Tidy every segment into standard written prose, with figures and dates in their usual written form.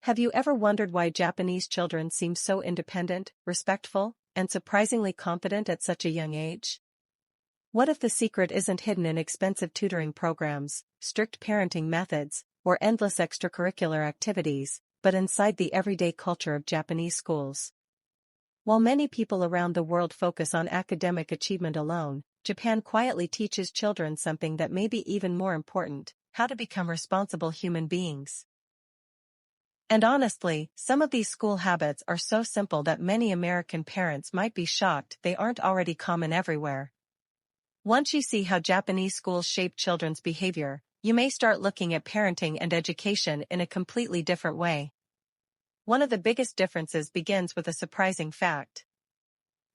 Have you ever wondered why Japanese children seem so independent, respectful, and surprisingly confident at such a young age? What if the secret isn't hidden in expensive tutoring programs, strict parenting methods, or endless extracurricular activities, but inside the everyday culture of Japanese schools? While many people around the world focus on academic achievement alone, Japan quietly teaches children something that may be even more important: how to become responsible human beings. And honestly, some of these school habits are so simple that many American parents might be shocked they aren't already common everywhere. Once you see how Japanese schools shape children's behavior, you may start looking at parenting and education in a completely different way. One of the biggest differences begins with a surprising fact.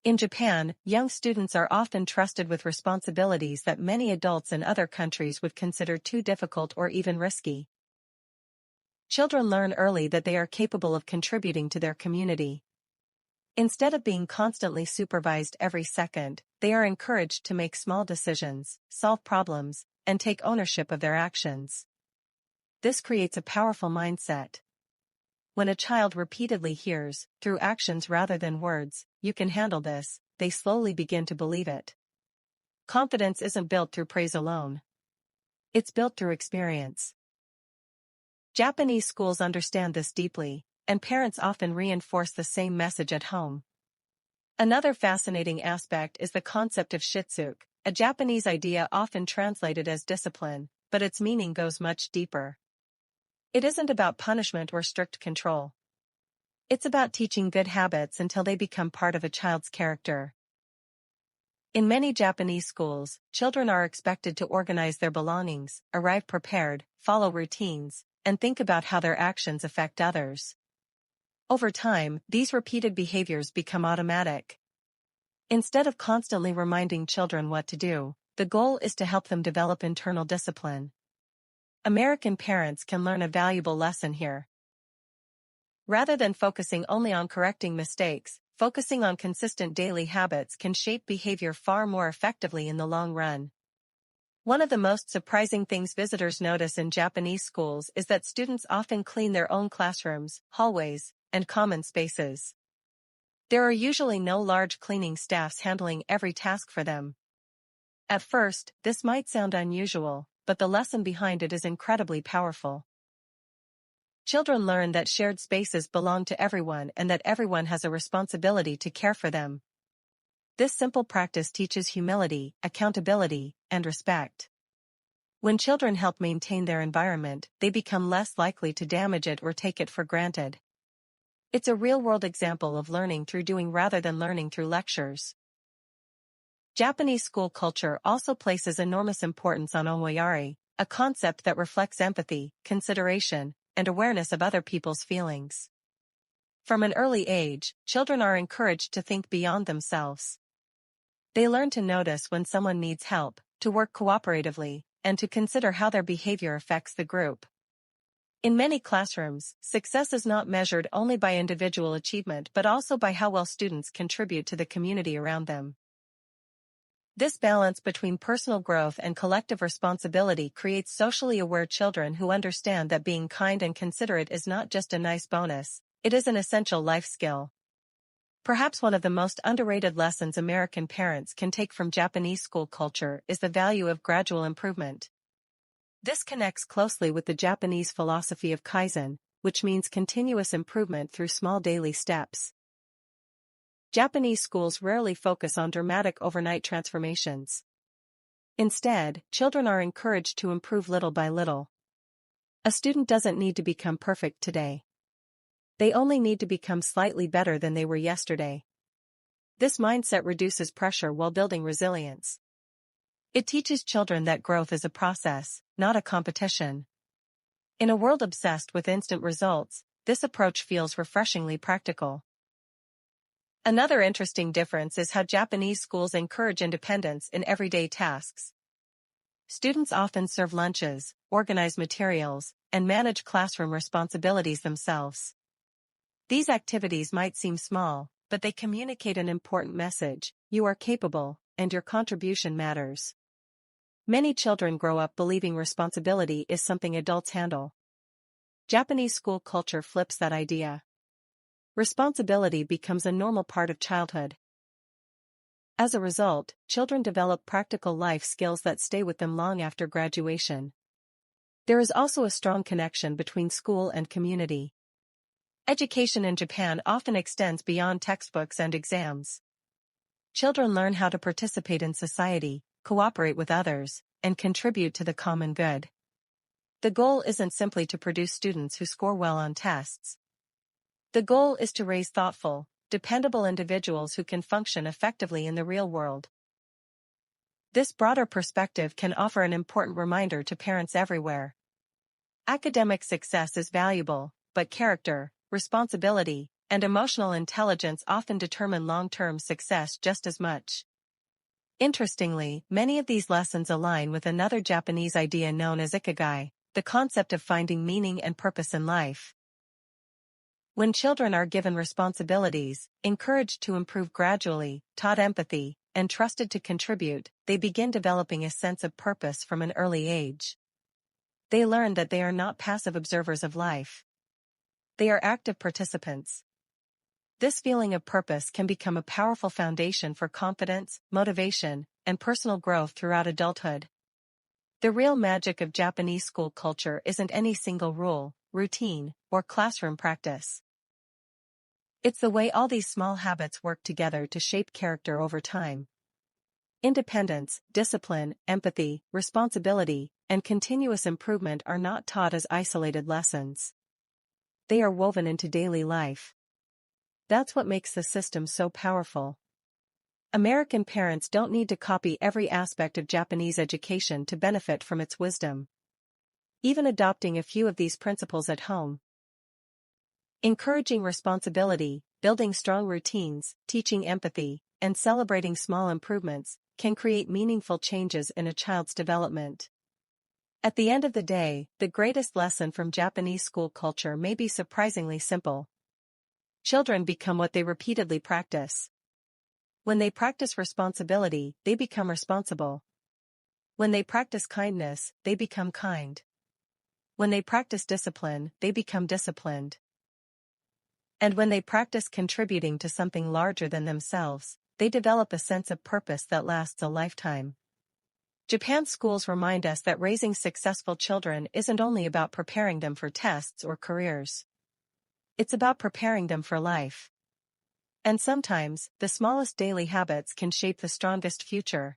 In Japan, young students are often trusted with responsibilities that many adults in other countries would consider too difficult or even risky. Children learn early that they are capable of contributing to their community. Instead of being constantly supervised every second, they are encouraged to make small decisions, solve problems, and take ownership of their actions. This creates a powerful mindset. When a child repeatedly hears, through actions rather than words, "You can handle this," they slowly begin to believe it. Confidence isn't built through praise alone. It's built through experience. Japanese schools understand this deeply, and parents often reinforce the same message at home. Another fascinating aspect is the concept of shitsuke, a Japanese idea often translated as discipline, but its meaning goes much deeper. It isn't about punishment or strict control. It's about teaching good habits until they become part of a child's character. In many Japanese schools, children are expected to organize their belongings, arrive prepared, follow routines, and think about how their actions affect others. Over time, these repeated behaviors become automatic. Instead of constantly reminding children what to do, the goal is to help them develop internal discipline. American parents can learn a valuable lesson here. Rather than focusing only on correcting mistakes, focusing on consistent daily habits can shape behavior far more effectively in the long run. One of the most surprising things visitors notice in Japanese schools is that students often clean their own classrooms, hallways, and common spaces. There are usually no large cleaning staffs handling every task for them. At first, this might sound unusual, but the lesson behind it is incredibly powerful. Children learn that shared spaces belong to everyone and that everyone has a responsibility to care for them. This simple practice teaches humility, accountability, and respect. When children help maintain their environment, they become less likely to damage it or take it for granted. It's a real-world example of learning through doing rather than learning through lectures. Japanese school culture also places enormous importance on omoyari, a concept that reflects empathy, consideration, and awareness of other people's feelings. From an early age, children are encouraged to think beyond themselves. They learn to notice when someone needs help, to work cooperatively, and to consider how their behavior affects the group. In many classrooms, success is not measured only by individual achievement but also by how well students contribute to the community around them. This balance between personal growth and collective responsibility creates socially aware children who understand that being kind and considerate is not just a nice bonus, it is an essential life skill. Perhaps one of the most underrated lessons American parents can take from Japanese school culture is the value of gradual improvement. This connects closely with the Japanese philosophy of Kaizen, which means continuous improvement through small daily steps. Japanese schools rarely focus on dramatic overnight transformations. Instead, children are encouraged to improve little by little. A student doesn't need to become perfect today. They only need to become slightly better than they were yesterday. This mindset reduces pressure while building resilience. It teaches children that growth is a process, not a competition. In a world obsessed with instant results, this approach feels refreshingly practical. Another interesting difference is how Japanese schools encourage independence in everyday tasks. Students often serve lunches, organize materials, and manage classroom responsibilities themselves. These activities might seem small, but they communicate an important message: you are capable, and your contribution matters. Many children grow up believing responsibility is something adults handle. Japanese school culture flips that idea. Responsibility becomes a normal part of childhood. As a result, children develop practical life skills that stay with them long after graduation. There is also a strong connection between school and community. Education in Japan often extends beyond textbooks and exams. Children learn how to participate in society, cooperate with others, and contribute to the common good. The goal isn't simply to produce students who score well on tests. The goal is to raise thoughtful, dependable individuals who can function effectively in the real world. This broader perspective can offer an important reminder to parents everywhere. Academic success is valuable, but character, responsibility, and emotional intelligence often determine long-term success just as much. Interestingly, many of these lessons align with another Japanese idea known as ikigai, the concept of finding meaning and purpose in life. When children are given responsibilities, encouraged to improve gradually, taught empathy, and trusted to contribute, they begin developing a sense of purpose from an early age. They learn that they are not passive observers of life. They are active participants. This feeling of purpose can become a powerful foundation for confidence, motivation, and personal growth throughout adulthood. The real magic of Japanese school culture isn't any single rule, routine, or classroom practice. It's the way all these small habits work together to shape character over time. Independence, discipline, empathy, responsibility, and continuous improvement are not taught as isolated lessons. They are woven into daily life. That's what makes the system so powerful. American parents don't need to copy every aspect of Japanese education to benefit from its wisdom. Even adopting a few of these principles at home, encouraging responsibility, building strong routines, teaching empathy, and celebrating small improvements, can create meaningful changes in a child's development. At the end of the day, the greatest lesson from Japanese school culture may be surprisingly simple. Children become what they repeatedly practice. When they practice responsibility, they become responsible. When they practice kindness, they become kind. When they practice discipline, they become disciplined. And when they practice contributing to something larger than themselves, they develop a sense of purpose that lasts a lifetime. Japan's schools remind us that raising successful children isn't only about preparing them for tests or careers. It's about preparing them for life. And sometimes, the smallest daily habits can shape the strongest future.